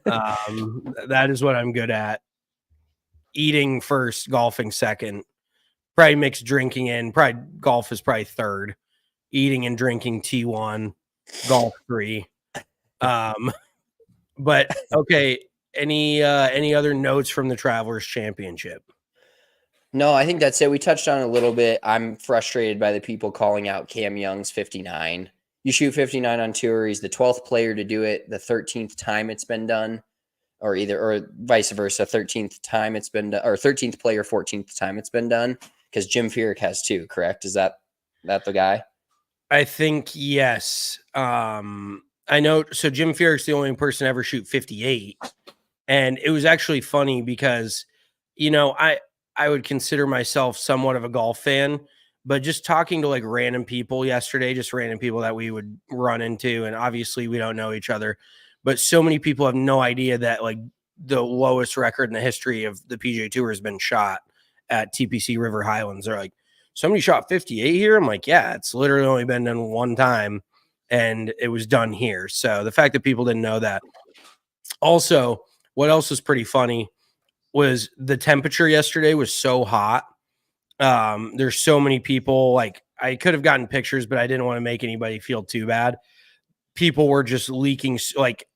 That is what I'm good at. Eating first, golfing second. Probably mixed drinking in. Probably golf is probably third. Eating and drinking T1, golf 3. But okay. Any other notes from the Travelers Championship? No, I think that's it. We touched on it a little bit. I'm frustrated by the people calling out Cam Young's 59. You shoot 59 on tour. He's the 12th player to do it, the 13th time it's been done, or vice versa. 13th time it's been done, or 13th player, 14th time it's been done. Because Jim Furyk has 2, correct? Is that the guy? I think yes. I know. So Jim Furyk's the only person to ever shoot 58. And it was actually funny because, I would consider myself somewhat of a golf fan, but just talking to like random people yesterday, just random people that we would run into. And obviously we don't know each other, but so many people have no idea that like the lowest record in the history of the PGA Tour has been shot at TPC River Highlands. They're like, somebody shot 58 here. I'm like, yeah, it's literally only been done one time and it was done here. So the fact that people didn't know that. Also, what else was pretty funny was the temperature yesterday was so hot. There's so many people, like I could have gotten pictures, but I didn't want to make anybody feel too bad. People were just leaking like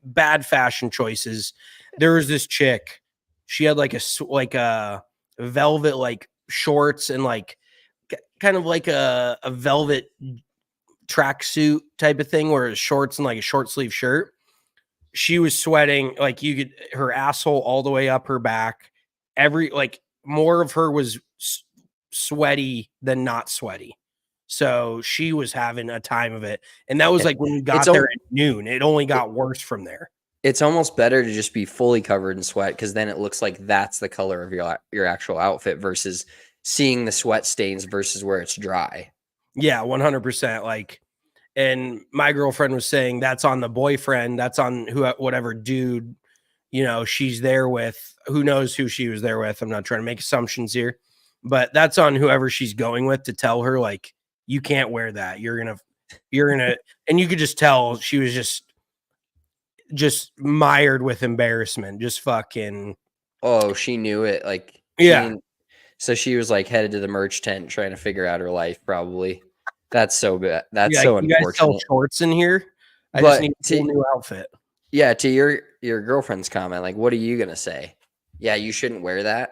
bad fashion choices. There was this chick. She had like a velvet like shorts and like kind of like a velvet tracksuit type of thing, where it's shorts and like a short sleeve shirt. She was sweating, like you could, her asshole all the way up her back. More of her was sweaty than not sweaty. So she was having a time of it. And that was like when we got there at noon. It only got worse from there. It's almost better to just be fully covered in sweat, because then it looks like that's the color of your actual outfit versus seeing the sweat stains versus where it's dry. Yeah, 100%. Like, and my girlfriend was saying that's on the boyfriend, that's on whatever dude, she's there with. Who knows who she was there with? I'm not trying to make assumptions here, but that's on whoever she's going with to tell her, like, you can't wear that. You're going to, and you could just tell she was just mired with embarrassment, just fucking. Oh, she knew it. Like, yeah. So she was like headed to the merch tent trying to figure out her life, probably. That's so bad. That's so unfortunate. You guys sell shorts in here? I just need a new outfit. Yeah, to your girlfriend's comment, like, what are you gonna say? Yeah, you shouldn't wear that.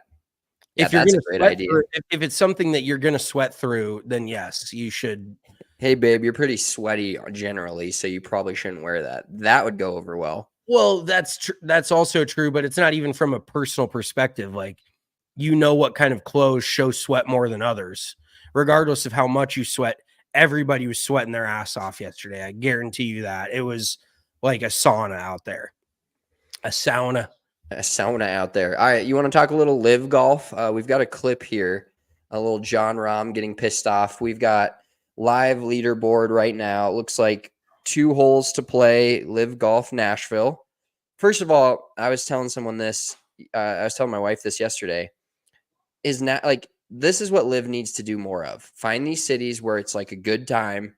Yeah, that's a great idea. If it's something that you're gonna sweat through, then yes, you should. Hey, babe, you're pretty sweaty generally, so you probably shouldn't wear that. That would go over well. Well, that's also true, but it's not even from a personal perspective. Like, what kind of clothes show sweat more than others, regardless of how much you sweat. Everybody was sweating their ass off yesterday. I guarantee you that. It was like a sauna out there. A sauna out there. All right, you want to talk a little live golf? We've got a clip here, a little John Rahm getting pissed off. We've got live leaderboard right now. It looks like 2 holes to play, live golf Nashville. First of all, I was telling someone this. I was telling my wife this yesterday. Is not like this is what live needs to do more of. Find these cities where it's like a good time,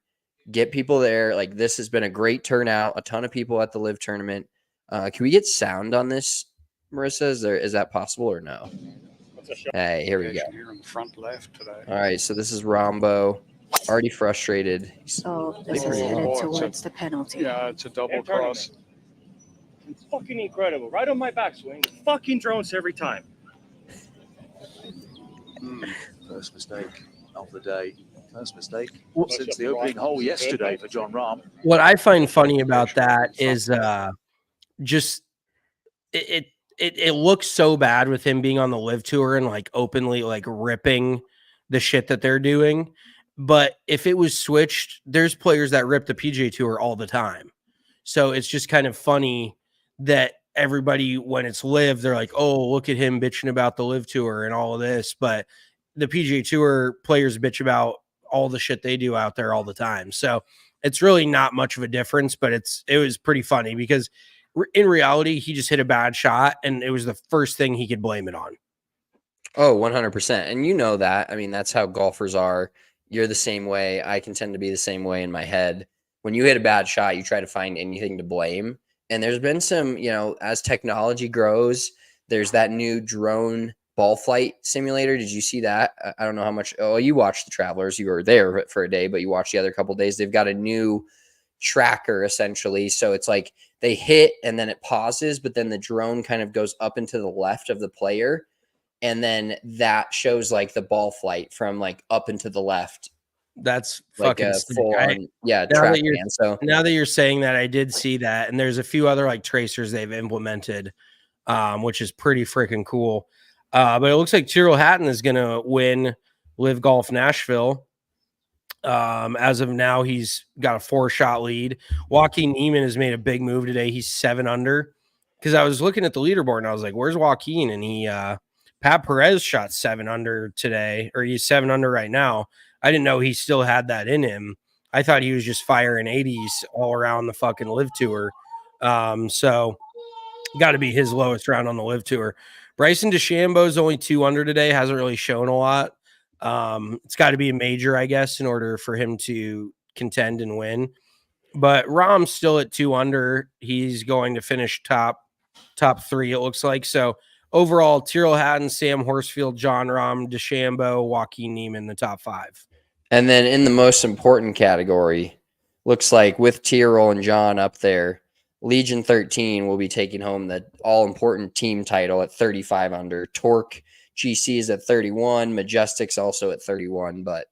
get people there. Like this has been a great turnout, a ton of people at the live tournament. Can we get sound on this, Marissa? Is that possible or no? Hey, here we go. Here in the front left today. All right, so this is Rombo, already frustrated. So this is headed towards the penalty. Yeah, it's a double cross. It's fucking incredible. Right on my backswing, the fucking drones every time. First mistake of the day. First mistake since the opening hole yesterday for John Rahm. What I find funny about that is just it looks so bad with him being on the live tour and like openly like ripping the shit that they're doing. But if it was switched, there's players that rip the PGA Tour all the time. So it's just kind of funny that everybody, when it's live, they're like, oh, look at him bitching about the live tour and all of this. But the PGA Tour players bitch about all the shit they do out there all the time. So it's really not much of a difference, but it was pretty funny because in reality, he just hit a bad shot and it was the first thing he could blame it on. Oh, 100%. And you know that. I mean, that's how golfers are. You're the same way. I can tend to be the same way in my head. When you hit a bad shot, you try to find anything to blame. And there's been some, as technology grows, there's that new drone ball flight simulator. Did you see that? I don't know how much. Oh, you watched the Travelers. You were there for a day, but you watched the other couple of days. They've got a new tracker essentially. So it's like they hit and then it pauses, but then the drone kind of goes up and to the left of the player. And then that shows like the ball flight from like up and to the left. That's like fucking full on, now that you're saying that, I did see that, and there's a few other like tracers they've implemented, which is pretty freaking cool. But it looks like Tyrrell Hatton is gonna win Live Golf Nashville. As of now, he's got a 4-shot lead. Joaquin Niemann has made a big move today. He's 7 under. Because I was looking at the leaderboard and I was like, "Where's Joaquin?" And he, Pat Perez shot 7 under today, or he's 7 under right now. I didn't know he still had that in him. I thought he was just firing 80s all around the fucking live tour. So got to be his lowest round on the live tour. Bryson DeChambeau is only 2 under today. Hasn't really shown a lot. It's got to be a major, I guess, in order for him to contend and win. But Rahm's still at 2 under. He's going to finish top 3, it looks like. So overall, Tyrrell Hatton, Sam Horsfield, John Rahm, DeChambeau, Joaquin Niemann, the top 5. And then in the most important category, looks like with Tyrrell and John up there, Legion 13 will be taking home the all-important team title at 35 under. Torque GC is at 31. Majestic's also at 31. But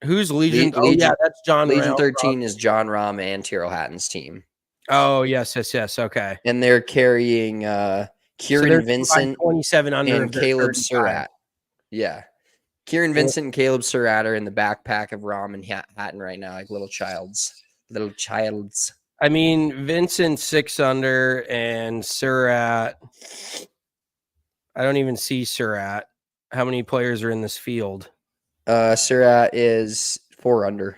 who's Legion? Yeah, that's John. Legion 13 is John Rahm and Tyrrell Hatton's team. Oh, yes. Okay. And they're carrying Kieran Vincent 27 under and Caleb Surratt. Yeah. Kieran Vincent and Caleb Surratt are in the backpack of Rahm and Hatton right now, like little childs. I mean, Vincent 6 under and Surratt. I don't even see Surratt. How many players are in this field? Surratt is 4 under.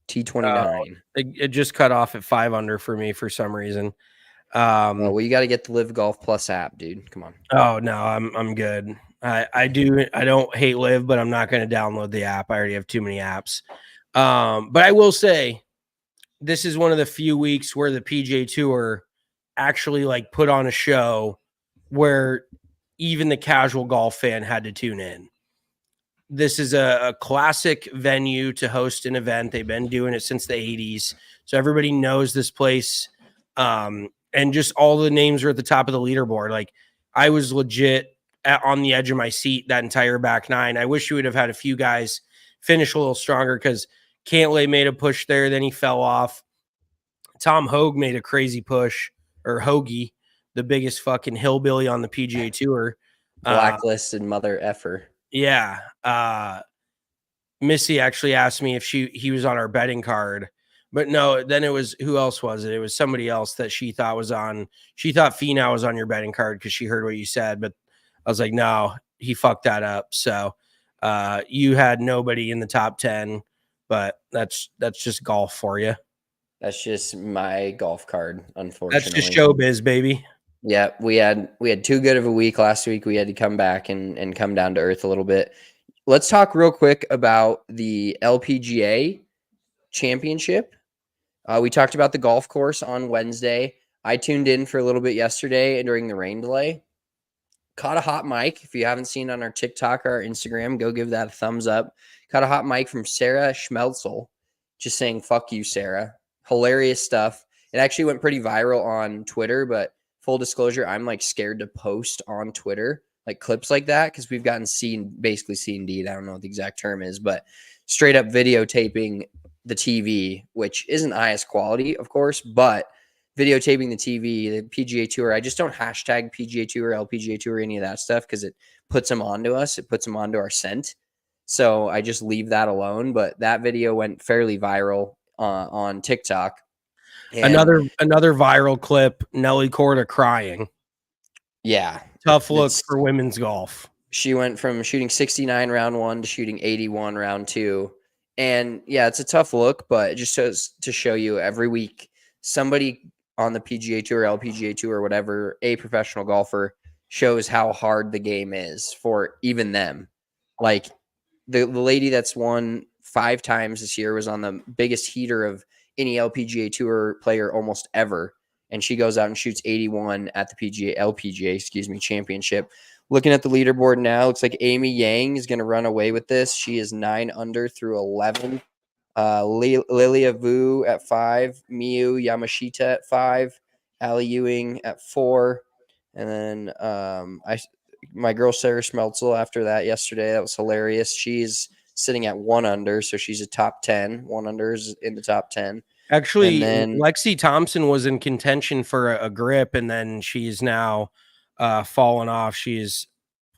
T29. It just cut off at 5 under for me for some reason. Well, you got to get the Live Golf Plus app, dude. Come on. Oh no, I'm good. I don't hate Live, but I'm not going to download the app. I already have too many apps. But I will say, this is one of the few weeks where the PGA Tour actually like put on a show where even the casual golf fan had to tune in. This is a classic venue to host an event. They've been doing it since the 80s. So everybody knows this place. And just all the names are at the top of the leaderboard. Like I was legit on the edge of my seat that entire back 9. I wish you would have had a few guys finish a little stronger because Cantlay made a push there. Then he fell off. Tom Hogue made a crazy push, or Hoagie, the biggest fucking hillbilly on the PGA Tour. Blacklisted mother effer. Yeah. Missy actually asked me if he was on our betting card, But no, then it was, who else was it? It was somebody else that she thought was on. She thought Finau was on your betting card because she heard what you said. But I was like, no, he fucked that up. So you had nobody in the top 10, but that's just golf for you. That's just my golf card, unfortunately. That's just showbiz, baby. Yeah, we had too good of a week last week. We had to come back and come down to earth a little bit. Let's talk real quick about the LPGA Championship. We talked about the golf course on Wednesday. I tuned in for a little bit yesterday during the rain delay. Caught a hot mic. If you haven't seen on our TikTok or our Instagram, go give that a thumbs up. Caught a hot mic from Sarah Schmelzel, just saying, fuck you, Sarah. Hilarious stuff. It actually went pretty viral on Twitter, but full disclosure, I'm like scared to post on Twitter like clips like that because we've gotten basically C&D'd. I don't know what the exact term is, but straight up videotaping the TV, which isn't the highest quality, of course, but videotaping the TV, the PGA Tour. I just don't hashtag PGA Tour, LPGA Tour, any of that stuff because it puts them onto us. It puts them onto our scent. So I just leave that alone. But that video went fairly viral on TikTok. And Another viral clip, Nelly Korda crying. Yeah. Tough look for women's golf. She went from shooting 69 round 1 to shooting 81 round 2. And yeah, it's a tough look, but it just shows to show you every week somebody on the PGA Tour, LPGA Tour, or whatever, a professional golfer shows how hard the game is for even them. Like the lady that's won 5 times this year was on the biggest heater of any LPGA Tour player almost ever. And she goes out and shoots 81 at the LPGA championship. Looking at the leaderboard now, looks like Amy Yang is going to run away with this. She is 9 under through 11. Lilia Vu at 5, Miyu Yamashita at 5, Ali Ewing at 4, and then my girl Sarah Schmelzel after that yesterday. That was hilarious. She's sitting at 1 under, so she's a top 10. 1 under is in the top 10. Actually, Lexi Thompson was in contention for a grip, and then she's now fallen off. She's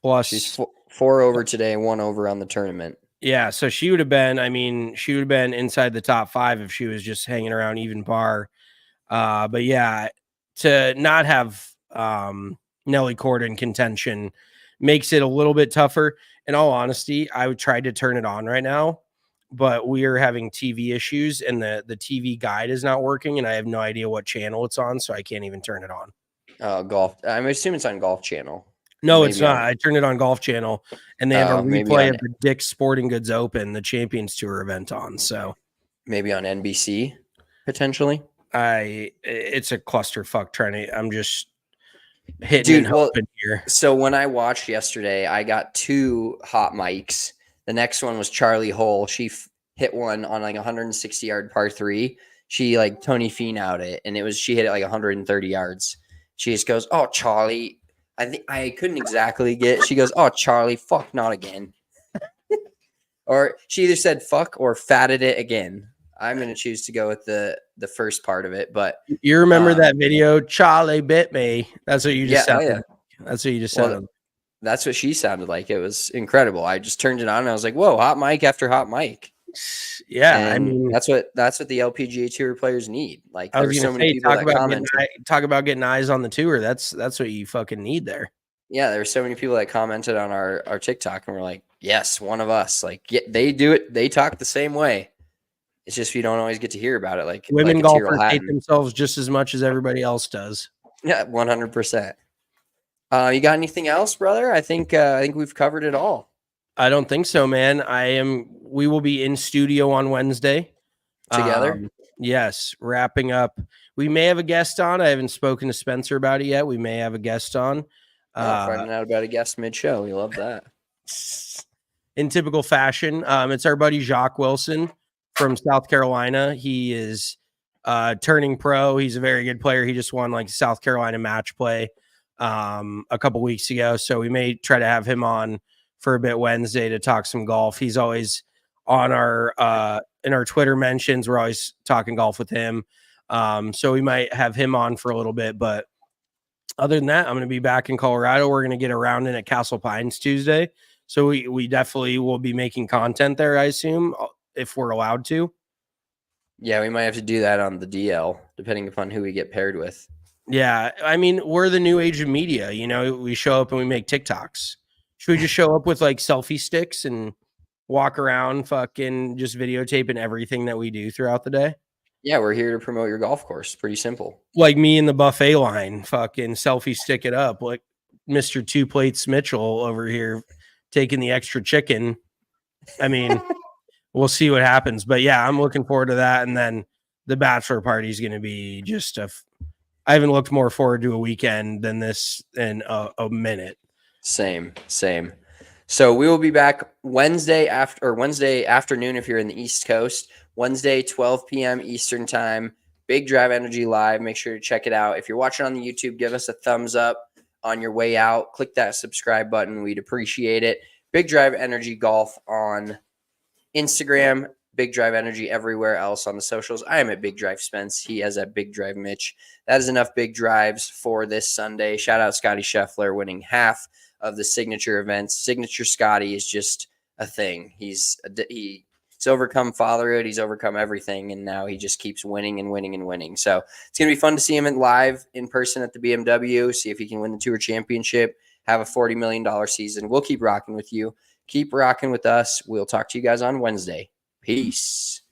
4 over today, 1 over on the tournament. Yeah, so she would have been, she would have been inside the top 5 if she was just hanging around even par. But yeah, to not have Nelly Korda in contention makes it a little bit tougher. In all honesty, I would try to turn it on right now, but we are having TV issues and the TV guide is not working, and I have no idea what channel it's on, so I can't even turn it on. Golf. I'm assuming it's on Golf Channel. No, maybe it's not. I turned it on Golf Channel, and they have a replay of the Dick's Sporting Goods Open, the Champions Tour event on. So maybe on NBC potentially. It's a clusterfuck. I'm just hitting here. So when I watched yesterday, I got 2 hot mics. The next one was Charlie Hull. She hit one on like 160-yard par 3. She like Tony Finau'd it, and she hit it like 130 yards. She just goes, "Oh, Charlie." I think I couldn't exactly get. She goes, "Oh, Charlie, fuck, not again." Or she either said "fuck" or "fatted it again." I'm going to choose to go with the first part of it. But you remember that video? Charlie bit me. That's what you just said. Yeah. That's what you just said. That's what she sounded like. It was incredible. I just turned it on and I was like, "Whoa, hot mic after hot mic." Yeah, and that's what the LPGA Tour players need. Like, there's so many people that comment. Talk about getting eyes on the tour. That's what you fucking need there. Yeah, there were so many people that commented on our TikTok and were like, "Yes, one of us." Like, yeah, they do it. They talk the same way. It's just we don't always get to hear about it. Like women golfers hate themselves just as much as everybody else does. Yeah, 100%. You got anything else, brother? I think we've covered it all. I don't think so, man. We will be in studio on Wednesday together. Yes, wrapping up. We may have a guest on. I haven't spoken to Spencer about it yet. We may have a guest on. Finding out about a guest mid-show. We love that. In typical fashion, it's our buddy Jacques Wilson from South Carolina. He is turning pro. He's a very good player. He just won like South Carolina match play a couple weeks ago. So we may try to have him on for a bit Wednesday to talk some golf. He's always on our in our Twitter mentions. We're always talking golf with him. So we might have him on for a little bit, but other than that, I'm going to be back in Colorado. We're going to get around in at Castle Pines Tuesday. So we definitely will be making content there, I assume, if we're allowed to. Yeah, we might have to do that on the DL, depending upon who we get paired with. Yeah, I mean, we're the new age of media. You know, we show up and we make TikToks. Should we just show up with like selfie sticks and walk around fucking just videotaping everything that we do throughout the day? Yeah, we're here to promote your golf course. Pretty simple. Like me in the buffet line, fucking selfie stick it up. Like Mr. Two Plates Mitchell over here taking the extra chicken. I mean, we'll see what happens. But yeah, I'm looking forward to that. And then the bachelor party is going to be just I haven't looked more forward to a weekend than this in a minute. Same. So we will be back Wednesday afternoon if you're in the East Coast. Wednesday, 12 p.m. Eastern time. Big Drive Energy Live. Make sure to check it out. If you're watching on the YouTube, give us a thumbs up on your way out. Click that subscribe button. We'd appreciate it. Big Drive Energy Golf on Instagram. Big Drive Energy everywhere else on the socials. I am at Big Drive Spence. He has at Big Drive Mitch. That is enough big drives for this Sunday. Shout out Scottie Scheffler winning half of the signature events. Signature Scottie is just a thing. He's overcome fatherhood. He's overcome everything, and now he just keeps winning and winning and winning. So it's going to be fun to see him live in person at the BMW, see if he can win the Tour Championship, have a $40 million season. We'll keep rocking with you. Keep rocking with us. We'll talk to you guys on Wednesday. Peace.